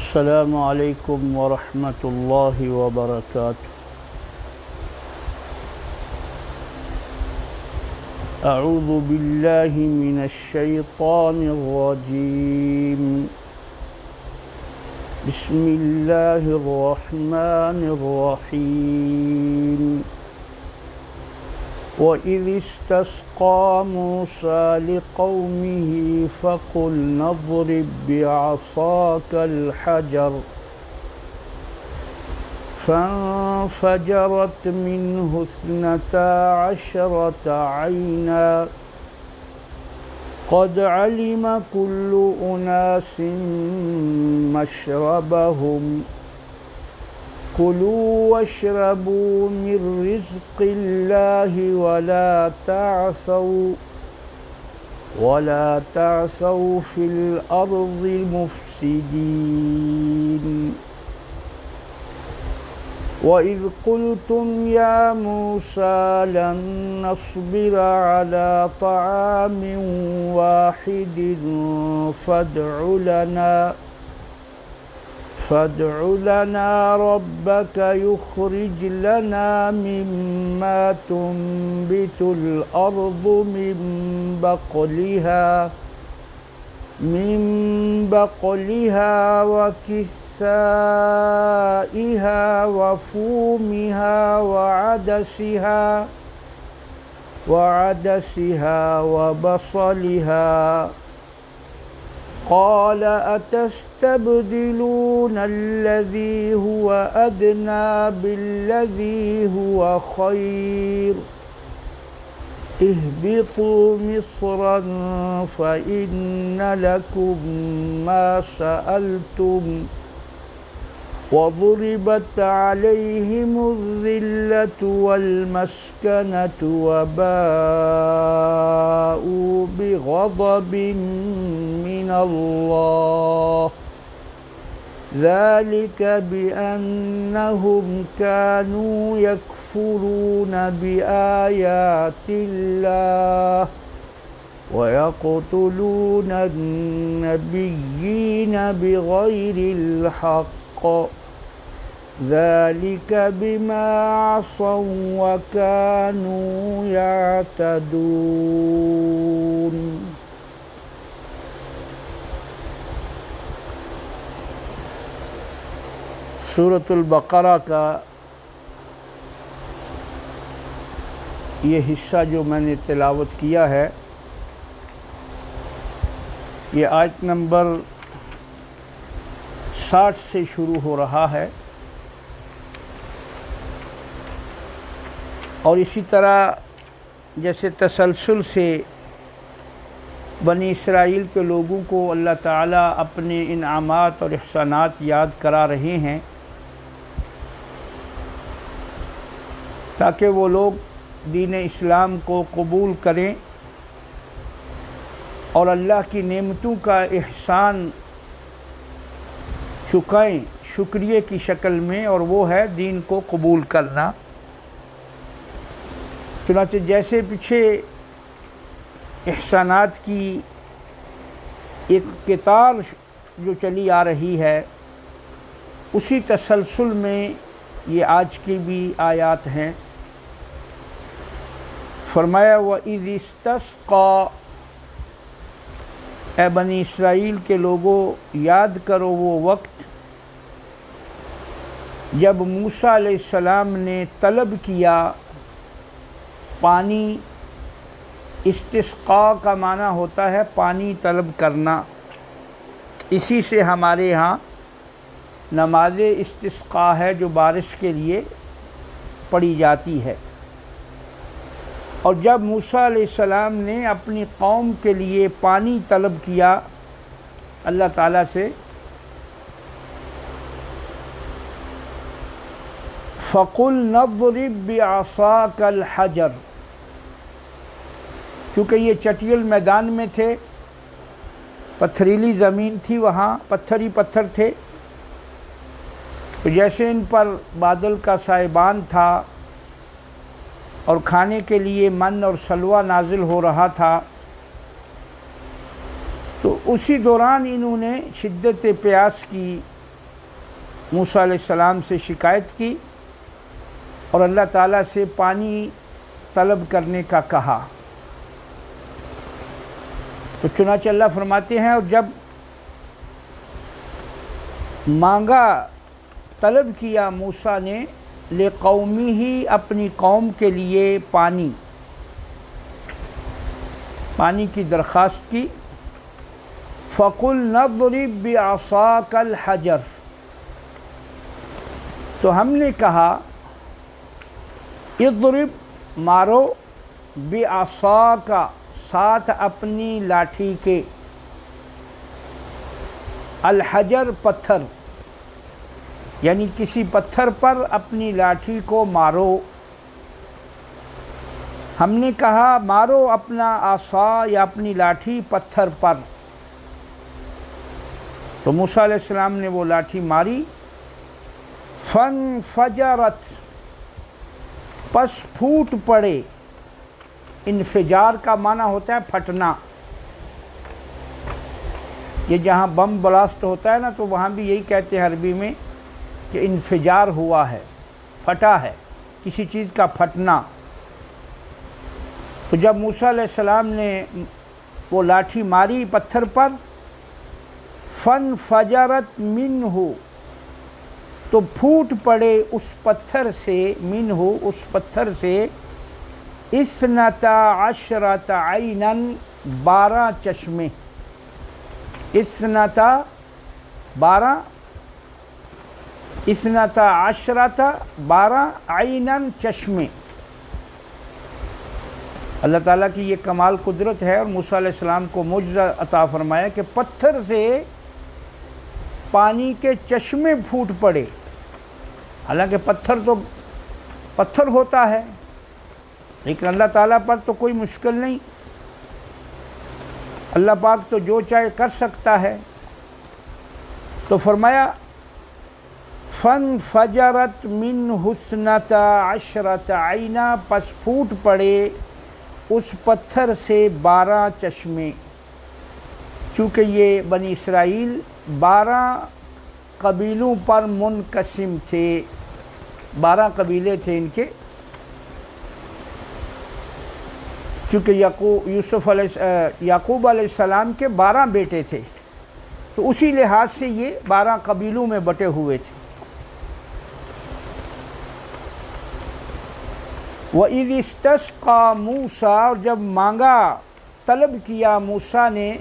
السلام علیکم ورحمۃ اللہ وبرکاتہ۔ اعوذ باللہ من الشیطان الرجیم، بسم اللہ الرحمن الرحیم۔ وَإِذِ اسْتَسْقَىٰ مُوسَىٰ لِقَوْمِهِ فَقُلْنَا اضْرِب بِّعَصَاكَ الْحَجَرَ فَانفَجَرَتْ مِنْهُ اثْنَتَا عَشْرَةَ عَيْنًا قَدْ عَلِمَ كُلُّ أُنَاسٍ مَّشْرَبَهُمْ كُلُوا وَاشْرَبُوا مِن رِّزْقِ اللَّهِ وَلَا تَعْثَوْا فِي الْأَرْضِ مُفْسِدِينَ۔ وَإِذْ قُلْتُمْ يَا مُوسَىٰ لَن نَّصْبِرَ عَلَىٰ طَعَامٍ وَاحِدٍ فادع لنا ربك يخرج لنا مما تنبت الأرض من بقلها وكثائها وفومها وعدسها وبصلها، قال أتستبدلون الذي هو أدنى بالذي هو خير، اهبطوا مصرا فإن لكم ما سألتم وضربت عليهم الذلة والمسكنة وباءوا بغضب من الله، ذلك بأنهم كانوا يكفرون بآيات الله ويقتلون النبيين بغير الحق، ذلك بما عصوا وكانوا يعتدون۔ سورۃ البقرہ کا یہ حصہ جو میں نے تلاوت کیا ہے، یہ آیت نمبر 60 سے شروع ہو رہا ہے، اور اسی طرح جیسے تسلسل سے بنی اسرائیل کے لوگوں کو اللہ تعالیٰ اپنے انعامات اور احسانات یاد کرا رہے ہیں تاکہ وہ لوگ دین اسلام کو قبول کریں اور اللہ کی نعمتوں کا احسان چکائیں شکریہ کی شکل میں، اور وہ ہے دین کو قبول کرنا۔ چنانچہ جیسے پیچھے احسانات کی ایک قطار جو چلی آ رہی ہے، اسی تسلسل میں یہ آج کی بھی آیات ہیں۔ فرمایا وَإِذِ اسْتَسْقَىٰ، اے بنی اسرائیل کے لوگوں یاد کرو وہ وقت جب موسیٰ علیہ السلام نے طلب کیا پانی۔ استسقاء کا معنی ہوتا ہے پانی طلب کرنا، اسی سے ہمارے ہاں نماز استسقاء ہے جو بارش کے لیے پڑھی جاتی ہے۔ اور جب موسیٰ علیہ السلام نے اپنی قوم کے لیے پانی طلب کیا اللہ تعالیٰ سے، فَقُلْنَا اضْرِب بِّعَصَاكَ الْحَجَرَ، چونکہ یہ چٹیل میدان میں تھے، پتھریلی زمین تھی، وہاں پتھر ہی پتھر تھے، تو جیسے ان پر بادل کا سائبان تھا اور کھانے کے لیے من اور سلوہ نازل ہو رہا تھا، تو اسی دوران انہوں نے شدت پیاس کی موسیٰ علیہ السلام سے شکایت کی اور اللہ تعالیٰ سے پانی طلب کرنے کا کہا۔ تو چنانچہ اللہ فرماتے ہیں اور جب مانگا، طلب کیا موسیٰ نے لِقَوْمِهِ اپنی قوم کے لیے پانی کی درخواست کی، فَقُلْنَا اضْرِبْ بِعَصَاكَ الْحَجَرَ، تو ہم نے کہا اضرب مارو، بِعَصَاكَ ساتھ اپنی لاٹھی کے، الحجر پتھر، یعنی کسی پتھر پر اپنی لاٹھی کو مارو۔ ہم نے کہا مارو اپنا عصا یا اپنی لاٹھی پتھر پر، تو موسیٰ علیہ السلام نے وہ لاٹھی ماری، فانفجرت پس پھوٹ پڑے۔ انفجار کا معنی ہوتا ہے پھٹنا، یہ جہاں بم بلاسٹ ہوتا ہے نا تو وہاں بھی یہی کہتے ہیں عربی میں کہ انفجار ہوا ہے، پھٹا ہے، کسی چیز کا پھٹنا۔ تو جب موسیٰ علیہ السلام نے وہ لاٹھی ماری پتھر پر، فانفجرت منہ تو پھوٹ پڑے اس پتھر سے، منہ اس پتھر سے، اثنتا عشرۃ عینا 12 چشمے، اثنتا 12، اثنتا عشرۃ 12 عینا چشمے۔ اللہ تعالیٰ کی یہ کمال قدرت ہے، اور موسیٰ علیہ السلام کو معجزہ عطا فرمایا کہ پتھر سے پانی کے چشمے پھوٹ پڑے۔ حالانکہ پتھر تو پتھر ہوتا ہے، لیکن اللہ تعالیٰ پر تو کوئی مشکل نہیں، اللہ پاک تو جو چاہے کر سکتا ہے۔ تو فرمایا فانفجرت منہ اثنتا عشرۃ عینا، پس پھوٹ پڑے اس پتھر سے 12 چشمے۔ چونکہ یہ بنی اسرائیل 12 قبیلوں پر منقسم تھے، 12 قبیلے تھے ان کے، چونکہ یعقوب علیہ السلام کے 12 بیٹے تھے، تو اسی لحاظ سے یہ 12 قبیلوں میں بٹے ہوئے تھے۔ وَإِذِ اسْتَسْقَىٰ مُوسَىٰ، اور جب مانگا طلب کیا موسیٰ نے،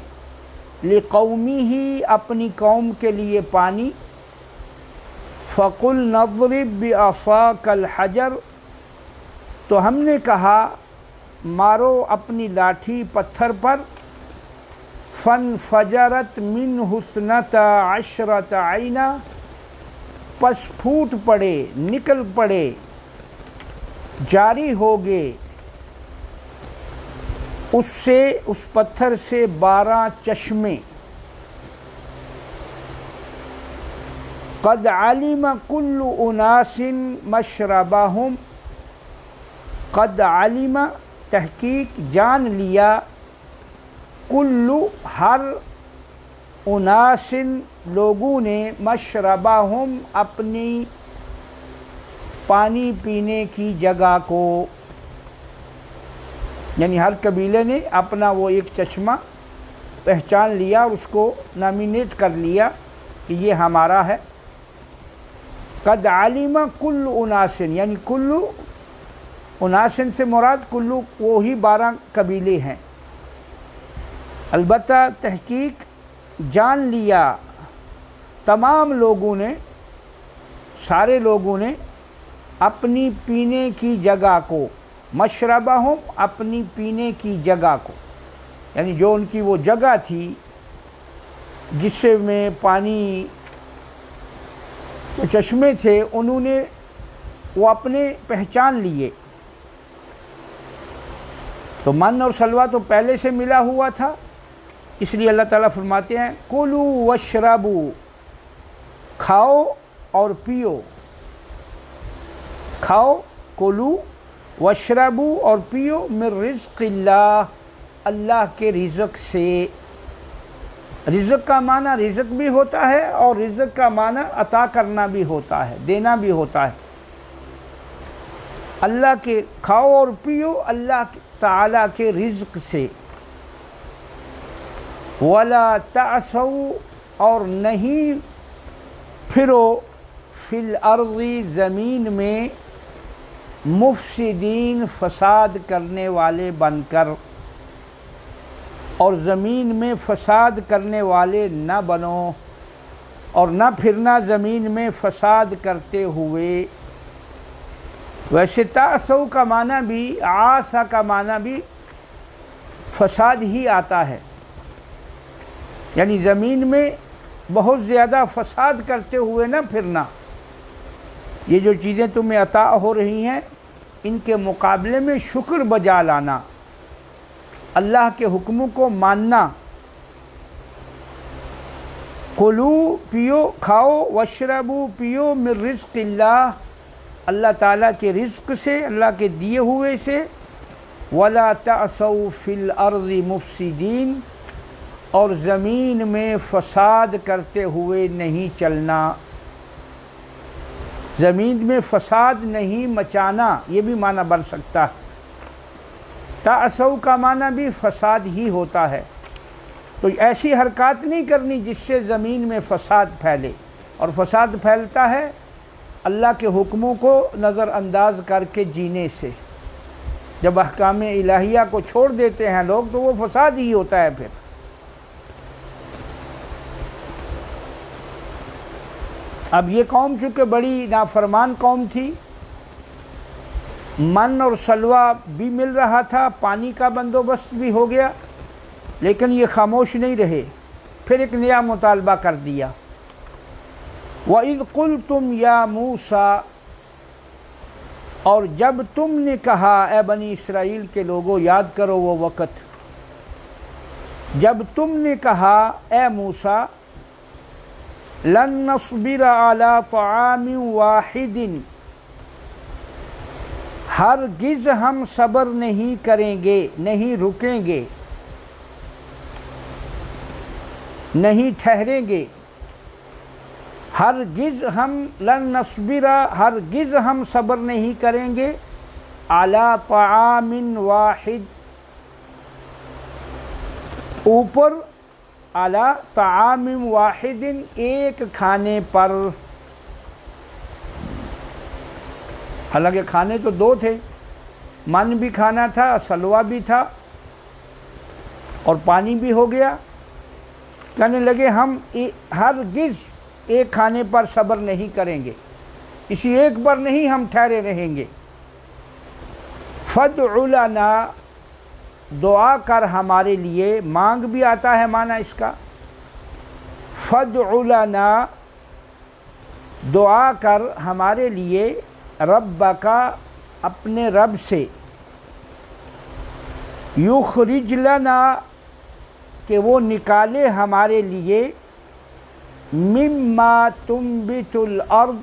لِقَوْمِهِ اپنی قوم کے لیے پانی، فَقُلْنَا اضْرِبْ بِعَصَاكَ الْحَجَرَ، تو ہم نے کہا مارو اپنی لاٹھی پتھر پر، فانفجرت منہ اثنتا عشرۃ عینا، پس پھوٹ پڑے، نکل پڑے، جاری ہو گئے اس سے، اس پتھر سے 12 چشمے۔ قد علم کل اناس مشربہم، قد علم تحقیق جان لیا، کل ہر، اناس لوگوں نے، مشربہم اپنی پانی پینے کی جگہ کو، یعنی ہر قبیلے نے اپنا وہ ایک چشمہ پہچان لیا اور اس کو نامینیٹ کر لیا کہ یہ ہمارا ہے۔ قد علم کل اناس، یعنی کل اناس سے مراد کلو وہی 12 قبیلے ہیں، البتہ تحقیق جان لیا تمام لوگوں نے، سارے لوگوں نے اپنی پینے کی جگہ کو، مشربہم اپنی پینے کی جگہ کو، یعنی جو ان کی وہ جگہ تھی جس میں پانی جو چشمے تھے، انہوں نے وہ اپنے پہچان لیے۔ تو من اور سلوہ تو پہلے سے ملا ہوا تھا، اس لیے اللہ تعالیٰ فرماتے ہیں کُلُوا واشربوا، کھاؤ اور پیو، کھاؤ، کلو واشربوا اور پیو، من رزق اللہ، اللہ کے رزق سے۔ رزق کا معنی رزق بھی ہوتا ہے اور رزق کا معنی عطا کرنا بھی ہوتا ہے، دینا بھی ہوتا ہے۔ اللہ کے کھاؤ اور پیو اللہ تعالیٰ کے رزق سے۔ وَلَا تَعْثَوْا، اور نہیں پھرو فی الارض، زمین میں، مفسدین، فساد کرنے والے بن کر، اور زمین میں فساد کرنے والے نہ بنو، اور نہ پھرنا زمین میں فساد کرتے ہوئے۔ ویسے تعثوا کا معنی بھی، عاصا کا معنی بھی فساد ہی آتا ہے، یعنی زمین میں بہت زیادہ فساد کرتے ہوئے نہ پھرنا۔ یہ جو چیزیں تمہیں عطا ہو رہی ہیں ان کے مقابلے میں شکر بجا لانا، اللہ کے حکموں کو ماننا۔ کلو، پیو، کھاؤ، واشربو، پیو، من رزق اللہ، اللہ تعالیٰ کے رزق سے، اللہ کے دیے ہوئے سے۔ ولا تعثوا فی الارض مفسدین، اور زمین میں فساد کرتے ہوئے نہیں چلنا، زمین میں فساد نہیں مچانا، یہ بھی معنی بن سکتا ہے۔ تعثوا کا معنی بھی فساد ہی ہوتا ہے، تو ایسی حرکات نہیں کرنی جس سے زمین میں فساد پھیلے، اور فساد پھیلتا ہے اللہ کے حکموں کو نظر انداز کر کے جینے سے۔ جب احکام الہیہ کو چھوڑ دیتے ہیں لوگ تو وہ فساد ہی ہوتا ہے۔ پھر اب یہ قوم چونکہ بڑی نافرمان قوم تھی، من اور سلوہ بھی مل رہا تھا، پانی کا بندوبست بھی ہو گیا، لیکن یہ خاموش نہیں رہے، پھر ایک نیا مطالبہ کر دیا۔ وَإِذْ قُلْتُمْ يَا مُوسَىٰ، اور جب تم نے کہا اے بنی اسرائیل کے لوگوں، یاد کرو وہ وقت جب تم نے کہا اے موسیٰ، لن نصبر علی طعام واحد، ہرگز ہم صبر نہیں کریں گے، نہیں رکیں گے، نہیں ٹھہریں گے، ہرگز ہم لن نصبر، ہرگز ہم صبر نہیں کریں گے، علی طعام واحد، اوپر علی طعام واحد، ایک کھانے پر۔ حالانکہ کھانے تو دو تھے، من بھی کھانا تھا، سلوہ بھی تھا، اور پانی بھی ہو گیا۔ کہنے لگے ہم ہرگز ایک کھانے پر صبر نہیں کریں گے، اسی ایک پر نہیں ہم ٹھہرے رہیں گے۔ فَادْعُ لَنَا، دعا کر ہمارے لیے، مانگ بھی آتا ہے معنی اس کا۔ فَادْعُ لَنَا، دعا کر ہمارے لیے، رَبَّكَ، اپنے رب سے، يُخْرِجْ لَنَا، کہ وہ نکالے ہمارے لیے، مِمَّا تُنبِتُ الْأَرْض،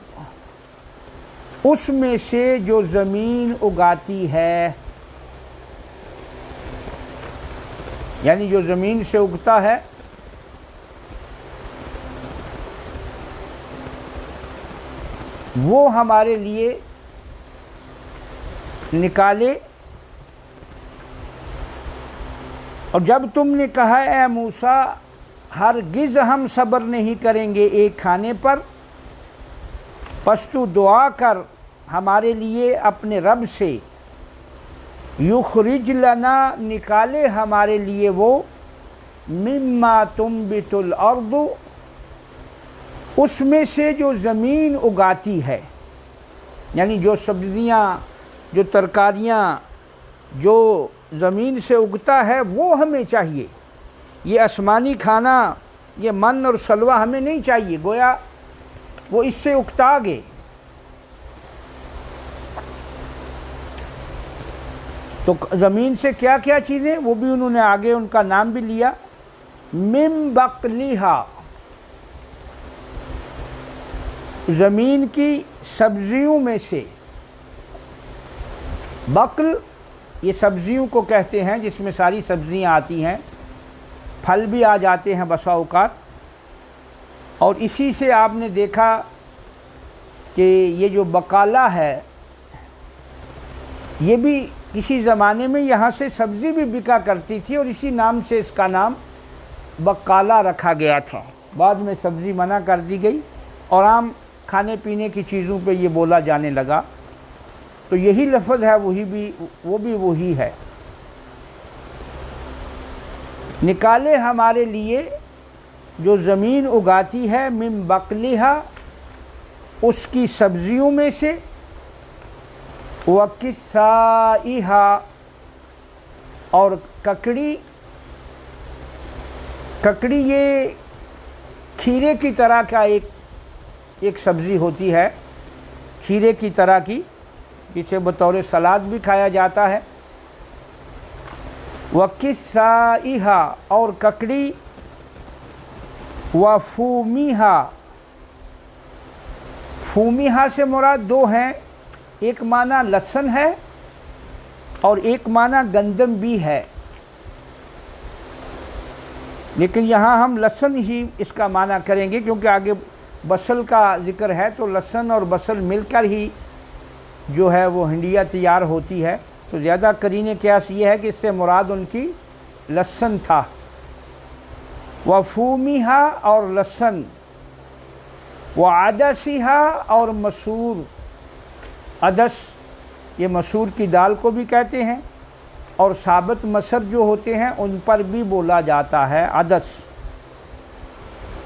اس میں سے جو زمین اگاتی ہے، یعنی جو زمین سے اگتا ہے، وہ ہمارے لیے نکالے۔ اور جب تم نے کہا اے موسیٰ ہرگز ہم صبر نہیں کریں گے ایک کھانے پر، پس تو دعا کر ہمارے لیے اپنے رب سے، یخرج لنا، نکالے ہمارے لیے وہ، مما تنبت الارض، اس میں سے جو زمین اگاتی ہے، یعنی جو سبزیاں، جو ترکاریاں، جو زمین سے اگتا ہے وہ ہمیں چاہیے۔ یہ آسمانی کھانا، یہ من اور سلوہ ہمیں نہیں چاہیے، گویا وہ اس سے اکتا گئے۔ تو زمین سے کیا کیا چیزیں، وہ بھی انہوں نے آگے ان کا نام بھی لیا، من بقلیہا، زمین کی سبزیوں میں سے۔ بقل یہ سبزیوں کو کہتے ہیں جس میں ساری سبزیاں آتی ہیں، پھل بھی آ جاتے ہیں بسا اوقات، اور اسی سے آپ نے دیکھا کہ یہ جو بقالہ ہے یہ بھی کسی زمانے میں یہاں سے سبزی بھی بکا کرتی تھی، اور اسی نام سے اس کا نام بقالہ رکھا گیا تھا۔ بعد میں سبزی منع کر دی گئی اور عام کھانے پینے کی چیزوں پہ یہ بولا جانے لگا، تو یہی لفظ ہے، وہ بھی وہی ہے۔ نکالے ہمارے لیے جو زمین اگاتی ہے، من بقلہا، اس کی سبزیوں میں سے، وکسائہا، اور ککڑی یہ کھیرے کی طرح کا ایک سبزی ہوتی ہے، کھیرے کی طرح کی، جسے بطور سلاد بھی کھایا جاتا ہے۔ وکسائہا، اور ککڑی، وفومیہا، فومیہا سے مراد دو ہیں، ایک معنی لہسن ہے اور ایک معنی گندم بھی ہے، لیکن یہاں ہم لہسن ہی اس کا معنی کریں گے کیونکہ آگے بصل کا ذکر ہے، تو لہسن اور بصل مل کر ہی جو ہے وہ ہنڈیا تیار ہوتی ہے، تو زیادہ قرین قیاس یہ ہے کہ اس سے مراد ان کی لہسن تھا۔ وفومیہا، اور لہسن، وعدسہا، اور مسور، عدس یہ مسور کی دال کو بھی کہتے ہیں، اور ثابت مسر جو ہوتے ہیں ان پر بھی بولا جاتا ہے عدس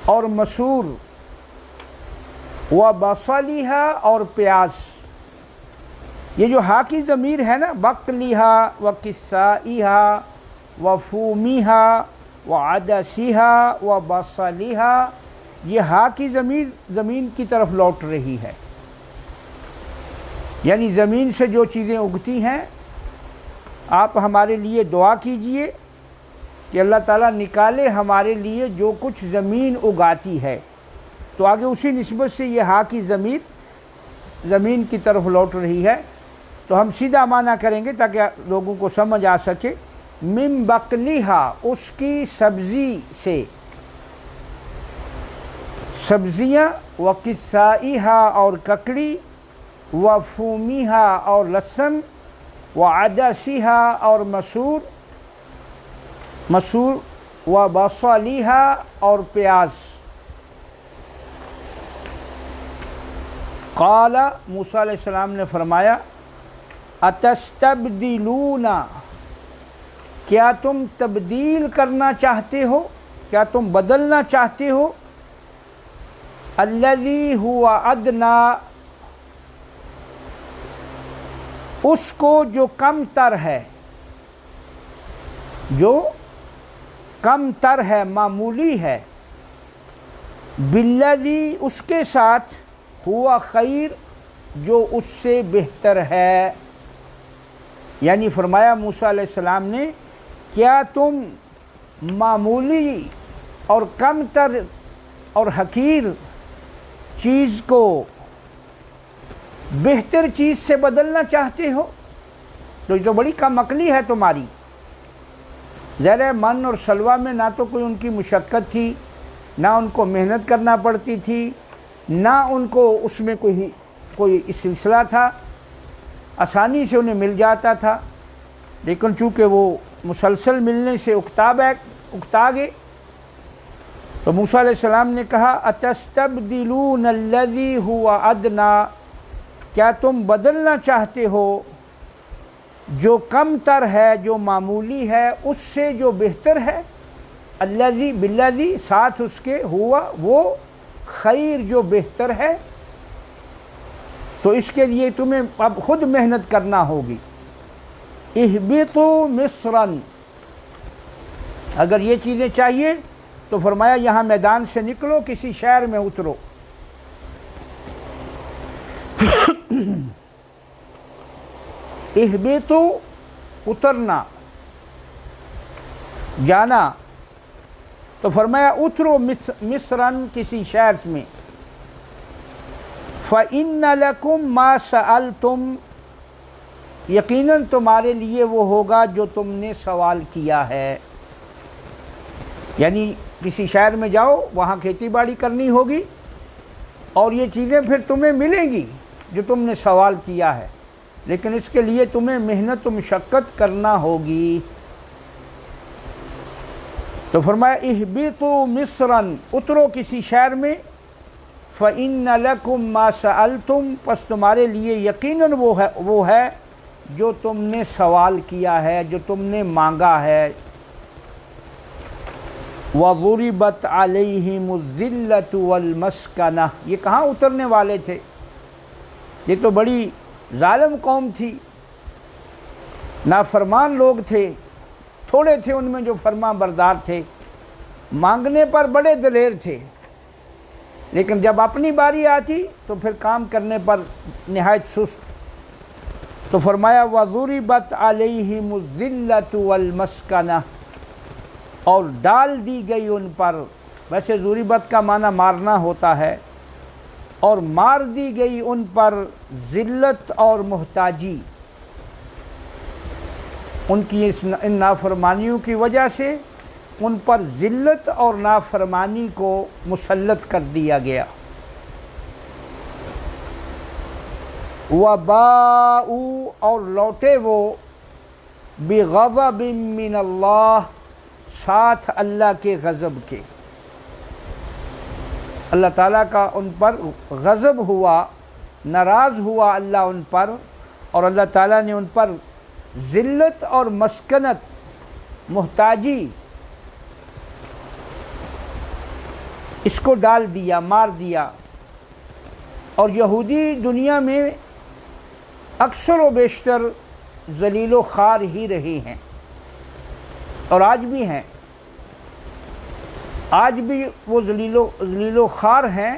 اور مسور، وبصلہا، اور پیاز۔ یہ جو ہا کی ضمیر ہے نا، بقلہا، وکسائہا، وفومیہا، وعدسہا، وبصلہا، یہ ہا کی ضمیر زمین کی طرف لوٹ رہی ہے، یعنی زمین سے جو چیزیں اگتی ہیں آپ ہمارے لیے دعا کیجئے کہ اللہ تعالیٰ نکالے ہمارے لیے جو کچھ زمین اگاتی ہے، تو آگے اسی نسبت سے یہ ہا کی ضمیر زمین کی طرف لوٹ رہی ہے، تو ہم سیدھا معنی کریں گے تاکہ لوگوں کو سمجھ آ سکے۔ من بقلہا، اس کی سبزی سے، سبزیاں، وکسائہا، اور ککڑی، وفومیہا، اور لہسن، وعدسہا، اور مسور، وبصلہا، اور پیاز۔ قال، موسیٰ علیہ السلام نے فرمایا، اتستبدلون، کیا تم تبدیل کرنا چاہتے ہو، کیا تم بدلنا چاہتے ہو، الذی هو ادنی، اس کو جو کم تر ہے، جو کم تر ہے، معمولی ہے، بالذی، اس کے ساتھ، ہوا خیر، جو اس سے بہتر ہے۔ یعنی فرمایا موسیٰ علیہ السلام نے، کیا تم معمولی اور کم تر اور حقیر چیز کو بہتر چیز سے بدلنا چاہتے ہو؟ تو یہ تو بڑی کم عقلی ہے تمہاری۔ ذرا من اور سلوہ میں نہ تو کوئی ان کی مشقت تھی، نہ ان کو محنت کرنا پڑتی تھی، نہ ان کو اس میں کوئی سلسلہ تھا، آسانی سے انہیں مل جاتا تھا، لیکن چونکہ وہ مسلسل ملنے سے اکتا گئے، تو موسیٰ علیہ السلام نے کہا، اتستبدلون الذی هو ادنی، کیا تم بدلنا چاہتے ہو جو کم تر ہے، جو معمولی ہے، اس سے جو بہتر ہے، الذی بالذی، ساتھ اس کے، ہوا وہ، خیر جو بہتر ہے، تو اس کے لیے تمہیں اب خود محنت کرنا ہوگی۔ اہبطوا مصرا، اگر یہ چیزیں چاہیے تو فرمایا یہاں میدان سے نکلو، کسی شہر میں اترو۔ اہبطوا، اترنا، جانا، تو فرمایا اترو مصرن، کسی شہر میں۔ فَإِنَّ لَكُمْ مَا سَأَلْتُمْ، یقیناً تمہارے لیے وہ ہوگا جو تم نے سوال کیا ہے۔ یعنی کسی شہر میں جاؤ، وہاں کھیتی باڑی کرنی ہوگی اور یہ چیزیں پھر تمہیں ملیں گی جو تم نے سوال کیا ہے، لیکن اس کے لیے تمہیں محنت و مشقت کرنا ہوگی۔ تو فرمایا اہبطوا مصرا، اترو کسی شہر میں، فإن لکم ما سألتم، پس تمہارے لیے یقیناً وہ ہے جو تم نے سوال کیا ہے، جو تم نے مانگا ہے۔ وَضُرِبَتْ عَلَيْهِمُ الذِّلَّةُ وَالْمَسْكَنَةُ، یہ کہاں اترنے والے تھے؟ یہ تو بڑی ظالم قوم تھی، نافرمان لوگ تھے، تھوڑے تھے ان میں جو فرما بردار تھے، مانگنے پر بڑے دلیر تھے، لیکن جب اپنی باری آتی تو پھر کام کرنے پر نہایت سست۔ تو فرمایا وَضُرِبَتْ عَلَيْهِمُ الذِّلَّةُ وَالْمَسْكَنَةُ، اور ڈال دی گئی ان پر، ویسے ضربت کا معنی مارنا ہوتا ہے، اور مار دی گئی ان پر ذلت اور محتاجی، ان کی ان نافرمانیوں کی وجہ سے ان پر ذلت اور نافرمانی کو مسلط کر دیا گیا۔ وَبَاءُوا، اور لوٹے وہ، بِغَضَبٍ مِّنَ اللَّهِ، ساتھ اللہ کے غضب کے، اللہ تعالیٰ کا ان پر غضب ہوا، ناراض ہوا اللہ ان پر، اور اللہ تعالیٰ نے ان پر ذلت اور مسکنت، محتاجی، اس کو ڈال دیا، مار دیا۔ اور یہودی دنیا میں اکثر و بیشتر ذلیل و خوار ہی رہے ہیں، اور آج بھی ہیں، آج بھی وہ ذلیل و خوار ہیں۔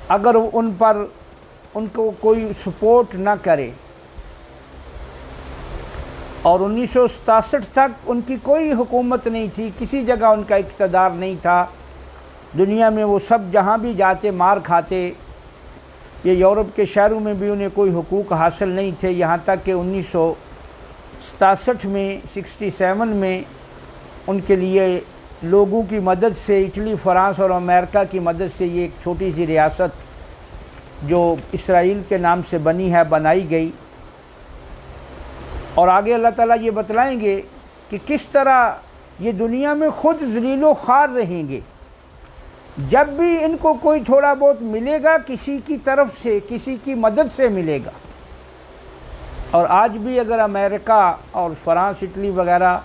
اگر ان کو کوئی سپورٹ نہ کرے، اور 1967 تک ان کی کوئی حکومت نہیں تھی، کسی جگہ ان کا اقتدار نہیں تھا، دنیا میں وہ سب جہاں بھی جاتے مار کھاتے، یہ یورپ کے شہروں میں بھی انہیں کوئی حقوق حاصل نہیں تھے، یہاں تک کہ 1967 میں 67 میں ان کے لیے لوگوں کی مدد سے، اٹلی، فرانس اور امریکہ کی مدد سے، یہ ایک چھوٹی سی ریاست جو اسرائیل کے نام سے بنائی گئی۔ اور آگے اللہ تعالیٰ یہ بتلائیں گے کہ کس طرح یہ دنیا میں خود ذلیل و خوار رہیں گے، جب بھی ان کو کوئی تھوڑا بہت ملے گا کسی کی طرف سے، کسی کی مدد سے ملے گا۔ اور آج بھی اگر امریکہ اور فرانس، اٹلی وغیرہ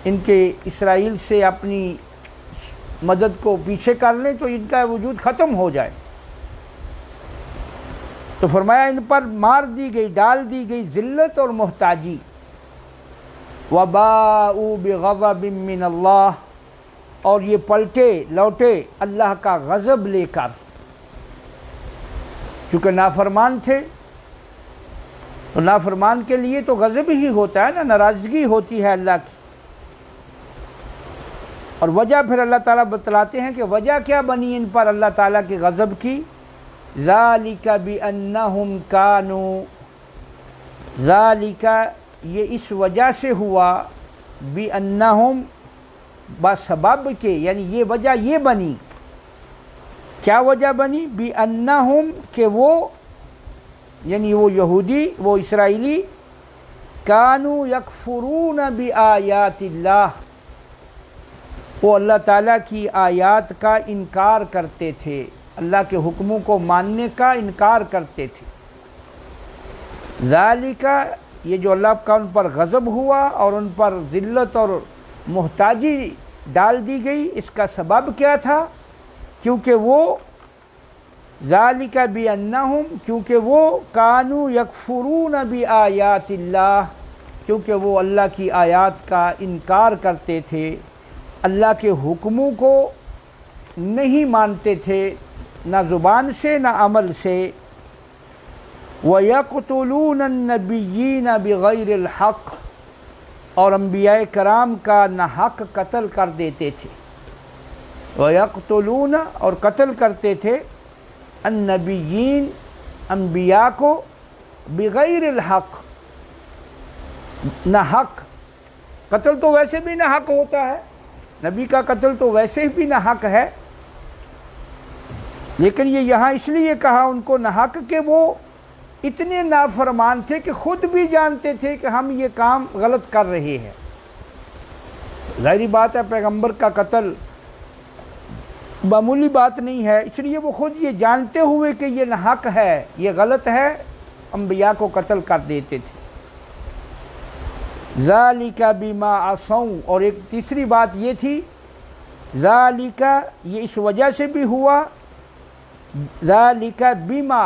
ان کے اسرائیل سے اپنی مدد کو پیچھے کر لیں تو ان کا وجود ختم ہو جائے۔ تو فرمایا ان پر مار دی گئی، ڈال دی گئی ذلت اور محتاجی۔ وَبَاءُوا بِغَضَبٍ مِّنَ اللَّهِ، اور یہ پلٹے لوٹے اللہ کا غضب لے کر، چونکہ نافرمان تھے، تو نافرمان کے لیے تو غضب ہی ہوتا ہے نا، ناراضگی ہوتی ہے اللہ کی۔ اور وجہ پھر اللہ تعالیٰ بتلاتے ہیں کہ وجہ کیا بنی ان پر اللہ تعالیٰ کے غضب کی۔ ذَلِكَ بِأَنَّهُمْ كَانُوا، ذَلِكَ، یہ اس وجہ سے ہوا، بِأَنَّهُمْ، بسبب کے، یعنی یہ وجہ یہ بنی، کیا وجہ بنی؟ بِأَنَّهُمْ، کہ وہ، یعنی وہ یہودی، وہ اسرائیلی، كَانُوا يَكْفُرُونَ بِآيَاتِ اللَّهِ، وہ اللہ تعالیٰ کی آیات کا انکار کرتے تھے، اللہ کے حکموں کو ماننے کا انکار کرتے تھے۔ ذالک، یہ جو اللہ کا ان پر غضب ہوا اور ان پر ذلت اور محتاجی ڈال دی گئی، اس کا سبب کیا تھا؟ کیونکہ وہ، ذالک بِأَنَّهُمْ، کیونکہ وہ، کانوا یکفرون بآیات اللہ، کیونکہ وہ اللہ کی آیات کا انکار کرتے تھے، اللہ کے حکموں کو نہیں مانتے تھے، نہ زبان سے نہ عمل سے۔ وَيَقْتُلُونَ النَّبِيِّينَ بِغَيْرِ الْحَقِّ، اور انبیاء کرام کا ناحق قتل کر دیتے تھے۔ وَيَقْتُلُونَ، اور قتل کرتے تھے، النبیین، انبیاء کو، بغیر الحق، ناحق، قتل تو ویسے بھی نہ حق ہوتا ہے، نبی کا قتل تو ویسے بھی نہ حق ہے، لیکن یہ یہاں اس لیے کہا ان کو نہ حق کہ وہ اتنے نافرمان تھے کہ خود بھی جانتے تھے کہ ہم یہ کام غلط کر رہے ہیں۔ ظاہری بات ہے پیغمبر کا قتل معمولی بات نہیں ہے، اس لیے وہ خود یہ جانتے ہوئے کہ یہ ناحق ہے، یہ غلط ہے، انبیاء کو قتل کر دیتے تھے۔ ذالک بما عصوا، اور ایک تیسری بات یہ تھی ذالک، یہ اس وجہ سے بھی ہوا، ذالک بما،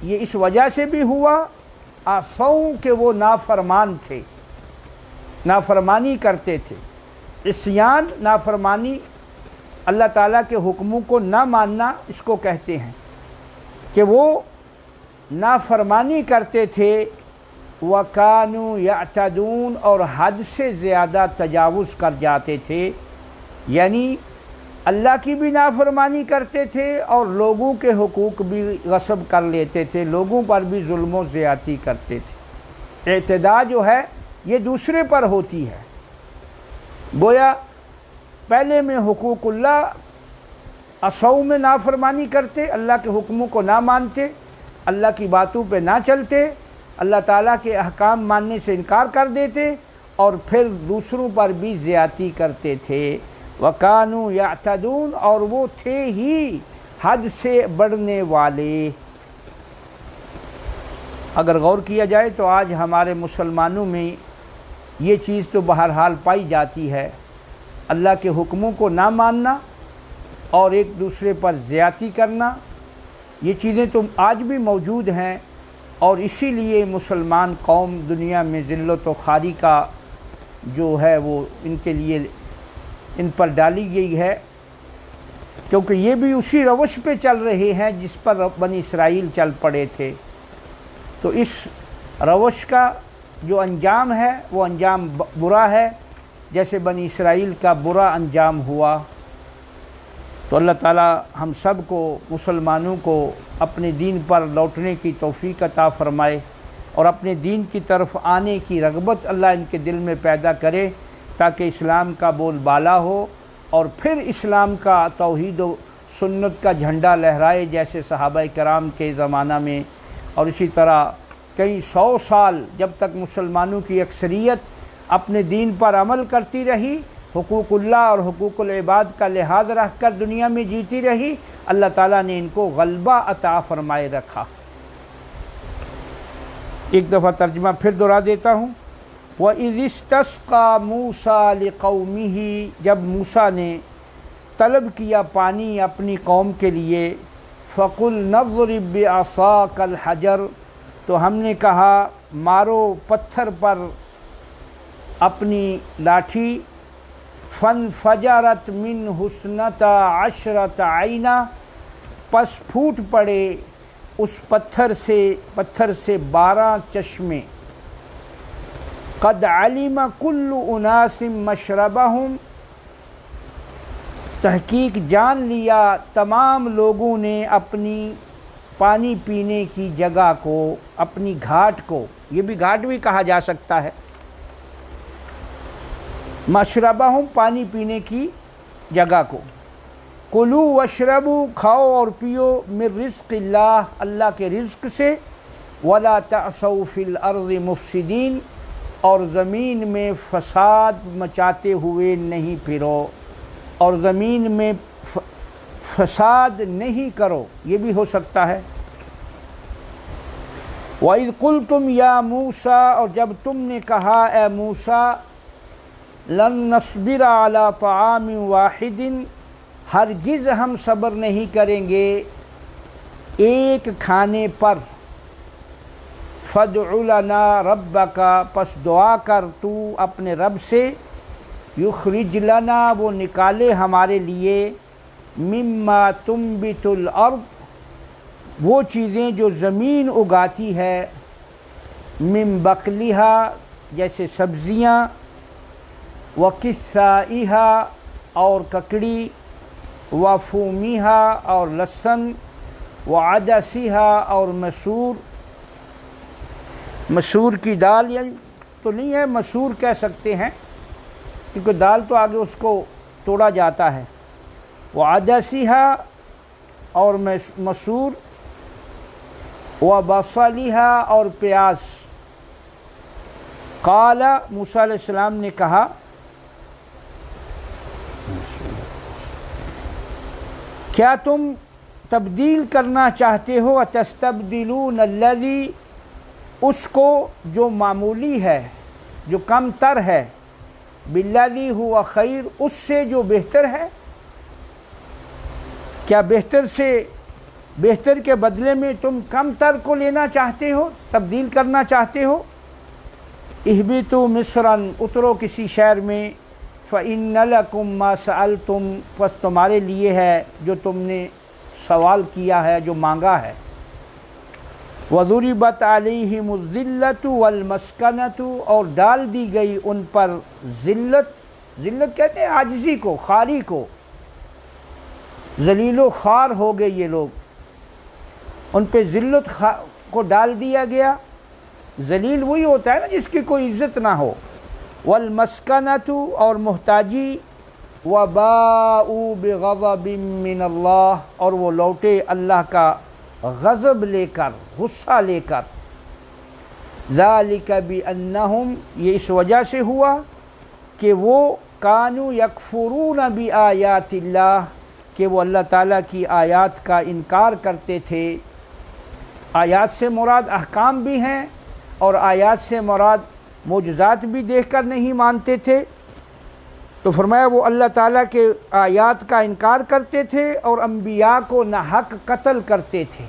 یہ اس وجہ سے بھی ہوا، عصوا کہ وہ نافرمان تھے، نافرمانی کرتے تھے۔ عصیان نافرمانی، اللہ تعالیٰ کے حکموں کو نہ ماننا اس کو کہتے ہیں، کہ وہ نافرمانی کرتے تھے۔ وَكَانُوا يَعْتَدُونَ، اور حد سے زیادہ تجاوز کر جاتے تھے، یعنی اللہ کی بھی نافرمانی کرتے تھے اور لوگوں کے حقوق بھی غصب کر لیتے تھے، لوگوں پر بھی ظلم و زیادتی کرتے تھے۔ اعتداء جو ہے یہ دوسرے پر ہوتی ہے، گویا پہلے میں حقوق اللہ عصوا میں نافرمانی کرتے، اللہ کے حکموں کو نہ مانتے، اللہ کی باتوں پہ نہ چلتے، اللہ تعالیٰ کے احکام ماننے سے انکار کر دیتے، اور پھر دوسروں پر بھی زیادتی کرتے تھے۔ وَكَانُوا يَعْتَدُونَ، اور وہ تھے ہی حد سے بڑھنے والے۔ اگر غور کیا جائے تو آج ہمارے مسلمانوں میں یہ چیز تو بہرحال پائی جاتی ہے، اللہ کے حکموں کو نہ ماننا اور ایک دوسرے پر زیادتی کرنا، یہ چیزیں تو آج بھی موجود ہیں، اور اسی لیے مسلمان قوم دنیا میں ذلت و خواری کا جو ہے وہ ان کے لیے ان پر ڈالی گئی ہے، کیونکہ یہ بھی اسی روش پہ چل رہے ہیں جس پر بنی اسرائیل چل پڑے تھے۔ تو اس روش کا جو انجام ہے وہ انجام برا ہے، جیسے بنی اسرائیل کا برا انجام ہوا۔ تو اللہ تعالی ہم سب کو، مسلمانوں کو، اپنے دین پر لوٹنے کی توفیق عطا فرمائے، اور اپنے دین کی طرف آنے کی رغبت اللہ ان کے دل میں پیدا کرے، تاکہ اسلام کا بول بالا ہو، اور پھر اسلام کا توحید و سنت کا جھنڈا لہرائے، جیسے صحابہ کرام کے زمانہ میں، اور اسی طرح کئی 100 سال جب تک مسلمانوں کی اکثریت اپنے دین پر عمل کرتی رہی، حقوق اللہ اور حقوق العباد کا لحاظ رکھ کر دنیا میں جیتی رہی، اللہ تعالیٰ نے ان کو غلبہ عطا فرمائے رکھا۔ ایک دفعہ ترجمہ پھر دہرا دیتا ہوں۔ وَإِذِ اسْتَسْقَىٰ مُوسَىٰ لِقَوْمِهِ، جب موسیٰ نے طلب کیا پانی اپنی قوم کے لیے، فَقُلْنَا اضْرِب بِعَصَاكَ الْحَجَرَ، تو ہم نے کہا مارو پتھر پر اپنی لاٹھی، فَانْفَجَرَتْ مِنْهُ اثْنَتَا عَشْرَةَ عَيْنًا، پس پھوٹ پڑے اس پتھر سے 12 چشمے۔ قَدْ عَلِمَ كُلُّ أُنَاسٍ مَشْرَبَهُمْ، تحقیق جان لیا تمام لوگوں نے اپنی پانی پینے کی جگہ کو، اپنی گھاٹ کو، یہ بھی گھاٹ بھی کہا جا سکتا ہے، مشربہم پانی پینے کی جگہ کو۔ کلو واشربو، کھاؤ اور پیو، من رزق اللہ، اللہ کے رزق سے، ولا تعثوا فی الارض مفسدین، اور زمین میں فساد مچاتے ہوئے نہیں پھرو، اور زمین میں فساد نہیں کرو، یہ بھی ہو سکتا ہے۔ وَإِذْ قُلْتُمْ يَا مُوسَىٰ، اور جب تم نے کہا اے موسیٰ، لَن نَصْبِرَ عَلَىٰ طَعَامٍ وَاحِدٍ، ہرگز ہم صبر نہیں کریں گے ایک کھانے پر، فَادْعُ لَنَا رَبَّكَ، پس دعا کر تو اپنے رب سے، یخرج لنا، وہ نکالے ہمارے لیے، مما تنبت الارض، وہ چیزیں جو زمین اگاتی ہے، من بقلہا، جیسے سبزیاں، وقثائہا، اور ککڑی، وفومیہا، اور لہسن، وعدسہا، اور مسور کی دال، یعنی تو نہیں ہے، مسور کہہ سکتے ہیں، کیونکہ دال تو آگے اس کو توڑا جاتا ہے، وعدسها اور مسور، وبصلها اور پیاز۔ قال موسیٰ علیہ السلام نے کہا کیا تم تبدیل کرنا چاہتے ہو، تستبدلون الذی، اس کو جو معمولی ہے، جو کم تر ہے، بالذی ہوا خیر، اس سے جو بہتر ہے؟ کیا بہتر کے بدلے میں تم کم تر کو لینا چاہتے ہو، تبدیل کرنا چاہتے ہو؟ اہبطوا مصرا، اترو کسی شہر میں، فإن لکم ما سألتم، پس تمہارے لیے ہے جو تم نے سوال کیا ہے، جو مانگا ہے۔ وضربت علیہم الذلۃ والمسکنۃ، اور ڈال دی گئی ان پر ذلت کہتے ہیں عاجزی کو، خواری کو، ذلیل و خوار ہو گئے یہ لوگ، ان پہ ذلت کو ڈال دیا گیا۔ ذلیل وہی ہوتا ہے نا جس کی کوئی عزت نہ ہو۔ والمسکنۃ، اور محتاجی، وباءوا بغضب من اللہ، اور وہ لوٹے اللہ کا غضب لے کر، غصہ لے کر۔ ذالک بانہم، یہ اس وجہ سے ہوا کہ وہ کانوا یکفرون بآیات اللہ، کہ وہ اللہ تعالیٰ کی آیات کا انکار کرتے تھے۔ آیات سے مراد احکام بھی ہیں، اور آیات سے مراد معجزات بھی دیکھ کر نہیں مانتے تھے۔ تو فرمایا وہ اللہ تعالیٰ کے آیات کا انکار کرتے تھے اور انبیاء کو ناحق قتل کرتے تھے۔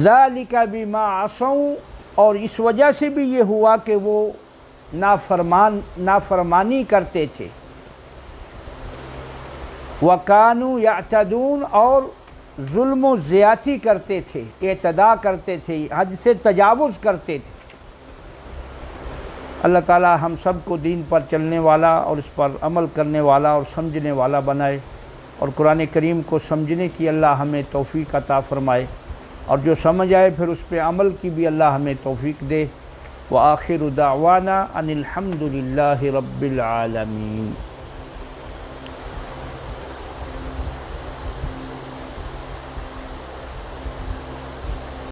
ذالک بما عصوا، اور اس وجہ سے بھی یہ ہوا کہ وہ نافرمانی کرتے تھے۔ وَكَانُوا يَعْتَدُونَ، اور ظلم و زیادتی کرتے تھے، اعتداء کرتے تھے، حد سے تجاوز کرتے تھے۔ اللہ تعالی ہم سب کو دین پر چلنے والا اور اس پر عمل کرنے والا اور سمجھنے والا بنائے، اور قرآن کریم کو سمجھنے کی اللہ ہمیں توفیق عطا فرمائے، اور جو سمجھ آئے پھر اس پہ عمل کی بھی اللہ ہمیں توفیق دے۔ وآخر دعوانا ان الحمد للہ رب العالمین۔